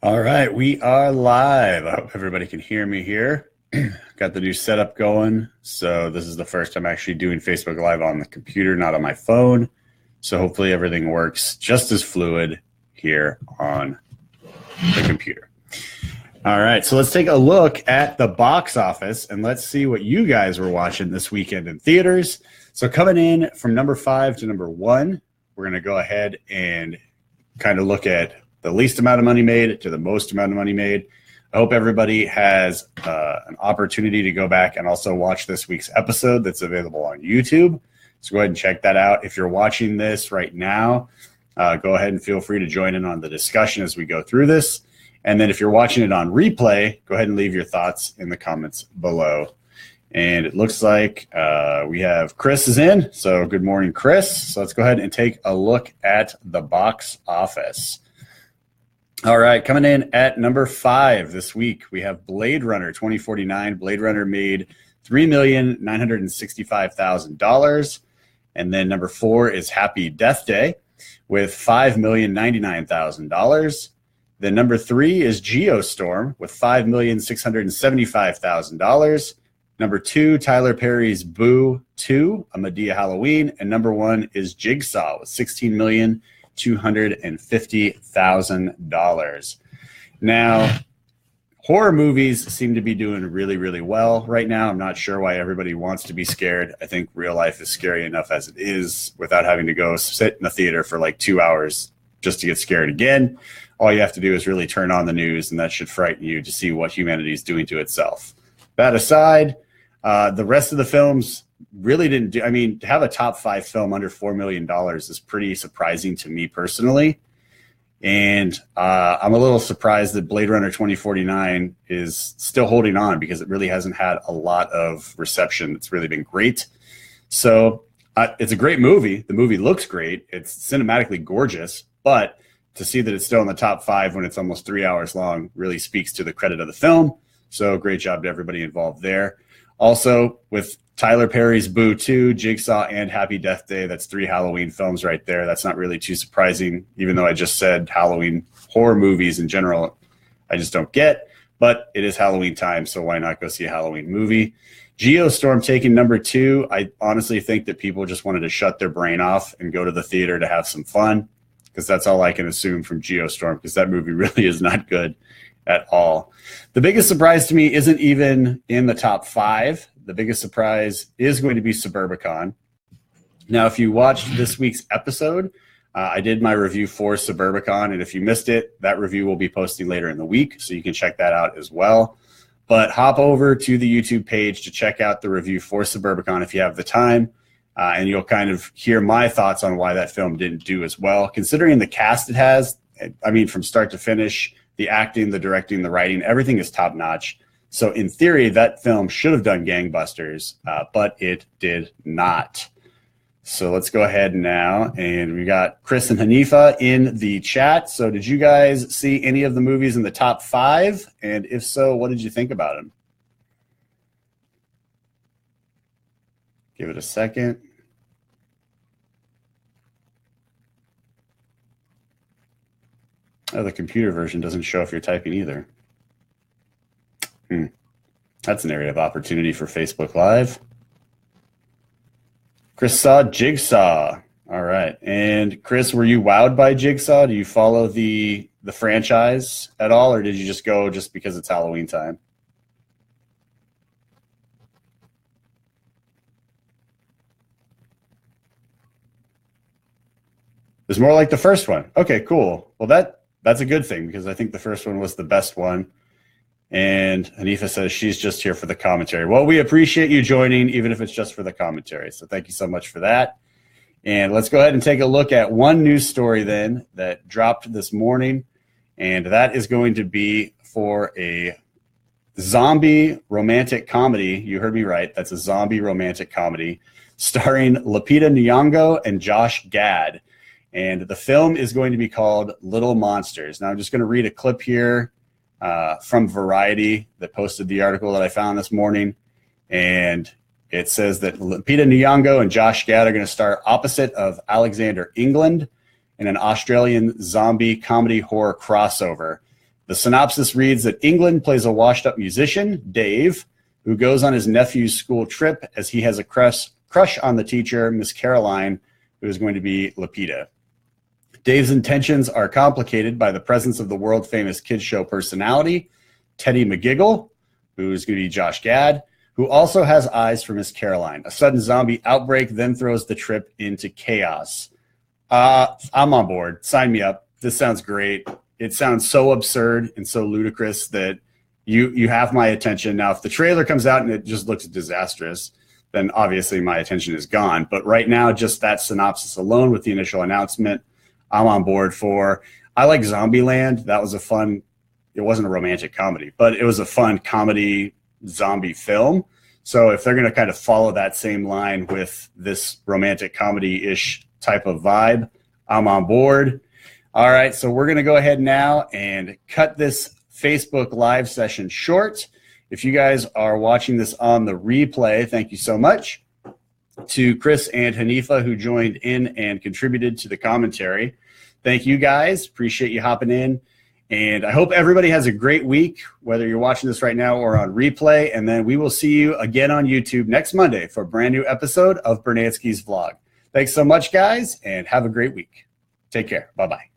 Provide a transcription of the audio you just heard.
All right, we are live. I hope everybody can hear me here. Got the new setup going. So this is the first I'm actually doing Facebook Live on the computer, not on my phone. So hopefully everything works just as fluid here on the computer. All right, so let's take a look at the box office and let's see what you guys were watching this weekend in theaters. So coming in from number 5 to number 1, we're going to go ahead and kind of look at the least amount of money made to the most amount of money made. I hope everybody has an opportunity to go back and also watch this week's episode that's available on YouTube. So go ahead and check that out. If you're watching this right now, go ahead and feel free to join in on the discussion as we go through this. And then if you're watching it on replay, go ahead and leave your thoughts in the comments below. And it looks like we have Chris is in. So good morning, Chris. So let's go ahead and take a look at the box office. All right, coming in at number 5 this week, we have Blade Runner 2049. Blade Runner made $3,965,000. And then number 4 is Happy Death Day with $5,099,000. Then number 3 is Geostorm with $5,675,000. Number 2, Tyler Perry's Boo 2, A Madea Halloween. And number 1 is Jigsaw with $16,250,000. Now, horror movies seem to be doing really, really well right now. I'm not sure why everybody wants to be scared. I think real life is scary enough as it is without having to go sit in the theater for like 2 hours just to get scared again. All you have to do is really turn on the news, and that should frighten you to see what humanity is doing to itself. That aside, the rest of the films really didn't do. I mean, to have a top 5 film under $4 million is pretty surprising to me personally. And I'm a little surprised that Blade Runner 2049 is still holding on because it really hasn't had a lot of reception. It's really been great. So it's a great movie. The movie looks great. It's cinematically gorgeous, but to see that it's still in the top 5 when it's almost 3 hours long really speaks to the credit of the film. So great job to everybody involved there. Also, with Tyler Perry's Boo 2, Jigsaw, and Happy Death Day, that's 3 Halloween films right there. That's not really too surprising, even though I just said Halloween horror movies in general, I just don't get. But it is Halloween time, so why not go see a Halloween movie? Geostorm taking number 2. I honestly think that people just wanted to shut their brain off and go to the theater to have some fun, because that's all I can assume from Geostorm, because that movie really is not good at all. The biggest surprise to me isn't even in the top 5. The biggest surprise is going to be Suburbicon. Now, if you watched this week's episode, I did my review for Suburbicon, and if you missed it, that review will be posting later in the week, so you can check that out as well. But hop over to the YouTube page to check out the review for Suburbicon if you have the time, and you'll kind of hear my thoughts on why that film didn't do as well. Considering the cast it has, I mean, from start to finish, the acting, the directing, the writing, everything is top-notch. So in theory, that film should have done gangbusters, but it did not. So let's go ahead now. And we got Chris and Hanifa in the chat. So did you guys see any of the movies in the top 5? And if so, what did you think about them? Give it a second. Oh, the computer version doesn't show if you're typing either. That's an area of opportunity for Facebook Live. Chris saw Jigsaw. All right. And Chris, were you wowed by Jigsaw? Do you follow the franchise at all, or did you just go just because it's Halloween time? It's more like the first one. Okay, cool. Well, that's a good thing, because I think the first one was the best one. And Hanifa says she's just here for the commentary. Well, we appreciate you joining, even if it's just for the commentary. So thank you so much for that. And let's go ahead and take a look at one news story then that dropped this morning. And that is going to be for a zombie romantic comedy. You heard me right. That's a zombie romantic comedy starring Lupita Nyong'o and Josh Gad. And the film is going to be called Little Monsters. Now, I'm just going to read a clip here from Variety that posted the article that I found this morning. And it says that Lupita Nyong'o and Josh Gad are going to star opposite of Alexander England in an Australian zombie comedy horror crossover. The synopsis reads that England plays a washed-up musician, Dave, who goes on his nephew's school trip as he has a crush on the teacher, Miss Caroline, who is going to be Lapita. Dave's intentions are complicated by the presence of the world-famous kids show personality, Teddy McGiggle, who is going to be Josh Gad, who also has eyes for Miss Caroline. A sudden zombie outbreak then throws the trip into chaos. I'm on board. Sign me up. This sounds great. It sounds so absurd and so ludicrous that you have my attention. Now, if the trailer comes out and it just looks disastrous, then obviously my attention is gone. But right now, just that synopsis alone with the initial announcement, I'm on board for. I like Zombieland. That was a fun, it wasn't a romantic comedy, but it was a fun comedy zombie film. So if they're going to kind of follow that same line with this romantic comedy-ish type of vibe, I'm on board. All right, so we're going to go ahead now and cut this Facebook Live session short. If you guys are watching this on the replay, thank you so much to Chris and Hanifa who joined in and contributed to the commentary. Thank you guys. Appreciate you hopping in. And I hope everybody has a great week, whether you're watching this right now or on replay. And then we will see you again on YouTube next Monday for a brand new episode of Brunansky's Vlog. Thanks so much, guys, and have a great week. Take care. Bye-bye.